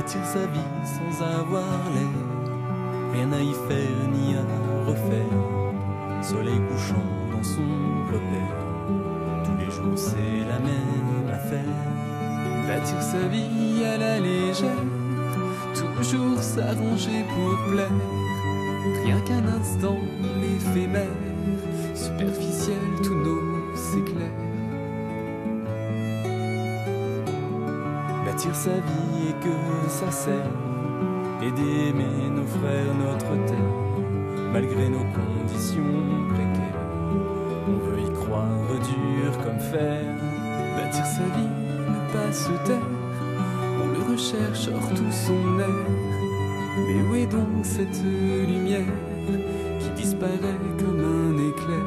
Bâtir sa vie sans avoir l'air, rien à y faire ni à refaire. Soleil couchant dans son repère, tous les jours c'est la même affaire. Bâtir sa vie à la légère, toujours s'arranger pour plaire. Rien qu'un instant, l'éphémère, superficiel, tous nos s'éclairent. Bâtir sa vie et que ça sert, et d'aimer nos frères, notre terre, malgré nos conditions précaires. On veut y croire dur comme fer. Bâtir sa vie, ne pas se taire, on le recherche hors tout son air. Mais où est donc cette lumière qui disparaît comme un éclair?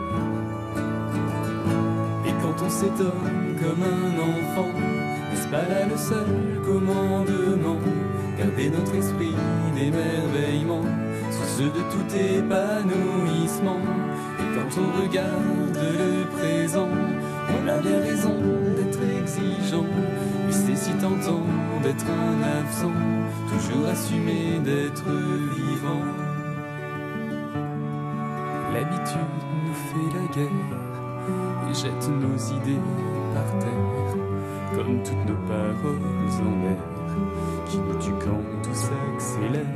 Et quand on s'étonne comme un enfant, n'est-ce pas là le seul commandement? Garder notre esprit d'émerveillement, source de tout épanouissement. Et quand on regarde le présent, on a bien raison d'être exigeant. Mais c'est si tentant d'être un absent, toujours assumer d'être vivant. L'habitude nous fait la guerre et jette nos idées par terre, comme toutes nos paroles en l'air, qui nous tuent quand tout s'accélère.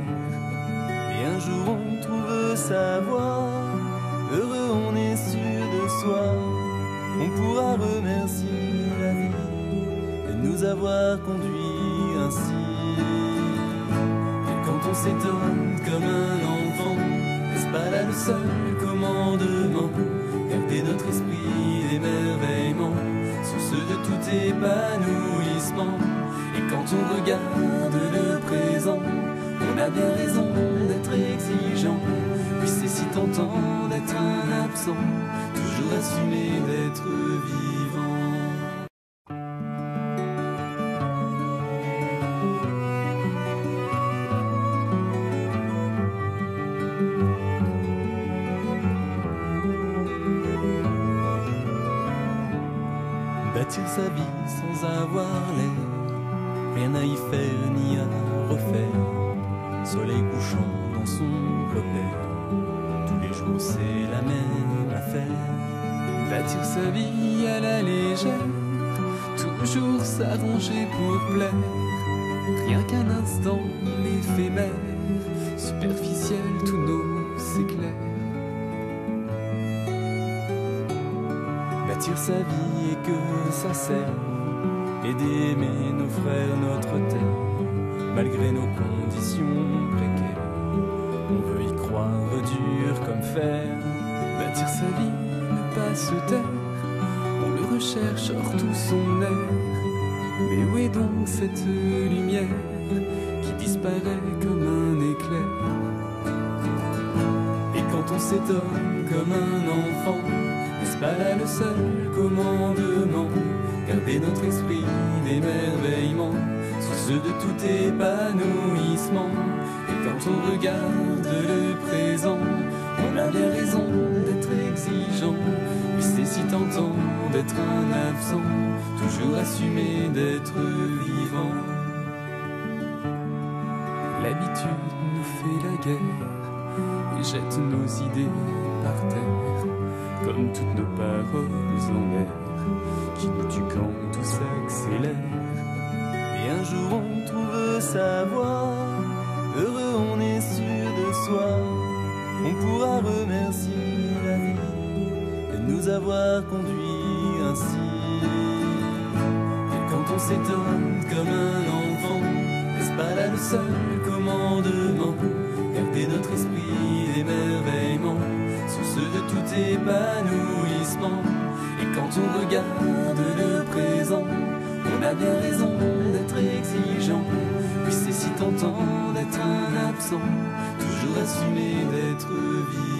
Et un jour on trouve sa voie, heureux on est sûr de soi. On pourra remercier la vie de nous avoir conduits ainsi. Et quand on s'étonne comme un enfant, n'est-ce pas là le seul commandement? Garder notre esprit d'émerveillement, source de tout épanouissement. Et quand on regarde le présent, on a bien raison d'être exigeant. Puis c'est si tentant d'être un absent, toujours assumer d'être vivant. Bâtir sa vie sans avoir l'air, rien à y faire ni à refaire. Soleil couchant dans son repère, tous les jours c'est la même affaire. Bâtir sa vie à la légère, toujours s'arranger pour plaire. Rien qu'un instant, l'éphémère, superficiel, tous nos s'éclairent. Bâtir sa vie et que ça sert, et d'aimer nos frères, notre terre, malgré nos conditions précaires. On veut y croire dur comme fer. Bâtir sa vie, ne pas se taire, on le recherche hors tout son air. Mais où est donc cette lumière qui disparaît comme un éclair? Et quand on s'étonne comme un enfant, n'est-ce pas là le seul commandement? Garder notre esprit d'émerveillement, source de tout épanouissement. Et quand on regarde le présent, on a bien raison d'être exigeant. Mais c'est si tentant d'être un absent, toujours assumer d'être vivant. L'habitude nous fait la guerre et jette nos idées par terre, comme toutes nos paroles en l'air, qui nous tuent quand tout s'accélère. Et un jour on trouve sa voie, heureux on est sûr de soi. On pourra remercier la vie de nous avoir conduits ainsi. Et quand on s'étonne comme un enfant, n'est-ce pas là le seul commandement? Garder notre esprit d'émerveillement, source de tout épanouissement. Et quand on regarde le présent, on a bien raison d'être exigeant. Puis c'est si tentant d'être un absent, toujours assumer d'être vivant.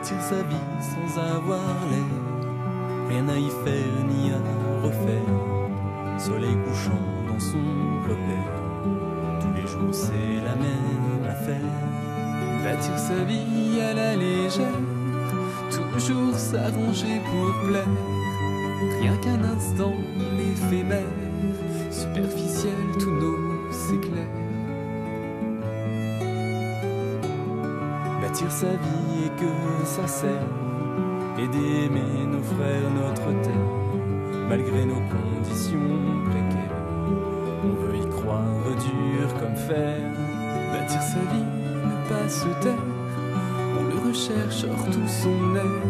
bâtir sa vie sans avoir l'air, rien à y faire ni à refaire, soleil couchant dans son repère, tous les jours c'est la même affaire. Bâtir sa vie à la légère, toujours s'arranger pour plaire, rien qu'un instant l'éphémère, superficiel tous nos éclairs. Bâtir sa vie et que ça sert, et d'aimer nos frères, notre terre, malgré nos conditions précaires, on veut y croire dur comme fer. Bâtir sa vie, ne pas se taire, on le recherche hors tout son air,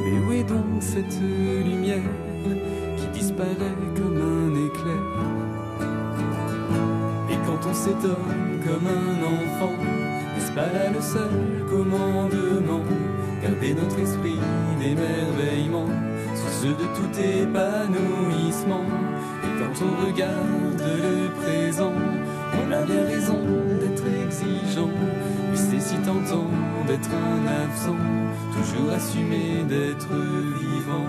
mais où est donc cette lumière qui disparaît comme un éclair? Et quand on s'étonne comme un enfant, n'est-ce pas là le seul commandement? Garder notre esprit d'émerveillement, source de tout épanouissement. Et quand on regarde le présent, on a bien raison d'être exigeant. Puis c'est si tentant d'être un absent, toujours assumer d'être vivant.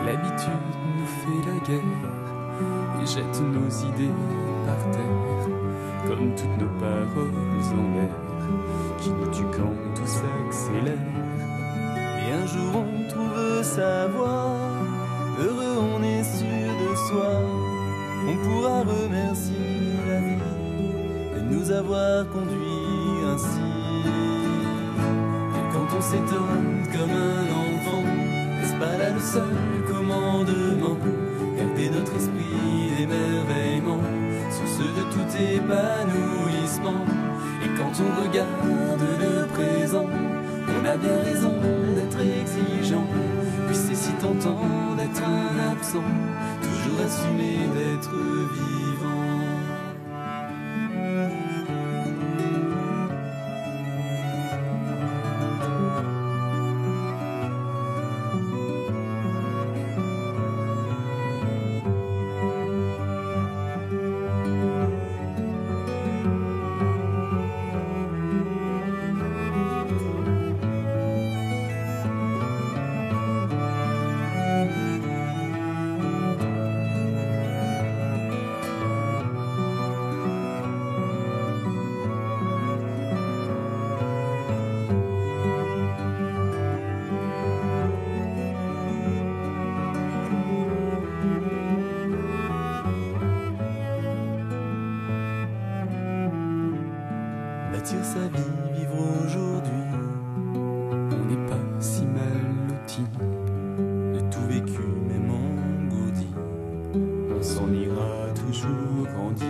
L'habitude nous fait la guerre et jette nos idées par terre, comme toutes nos paroles en l'air, qui nous tuent quand tout s'accélère. Et un jour on trouve sa voie, heureux on est sûr de soi, on pourra remercier la vie de nous avoir conduits ainsi. Et quand on s'étonne comme un enfant, n'est-ce pas là le seul commandement? Garder notre esprit d'émerveillement, source de tout épanouissement. Et quand on regarde le présent, on a bien raison d'être exigeant. Puis c'est si tentant d'être un absent, toujours assumer d'être vivant. Bâtir sa vie, vivre aujourd'hui, On n'est pas si mal lotis, de tout vécu même engourdi, on s'en ira toujours grandi.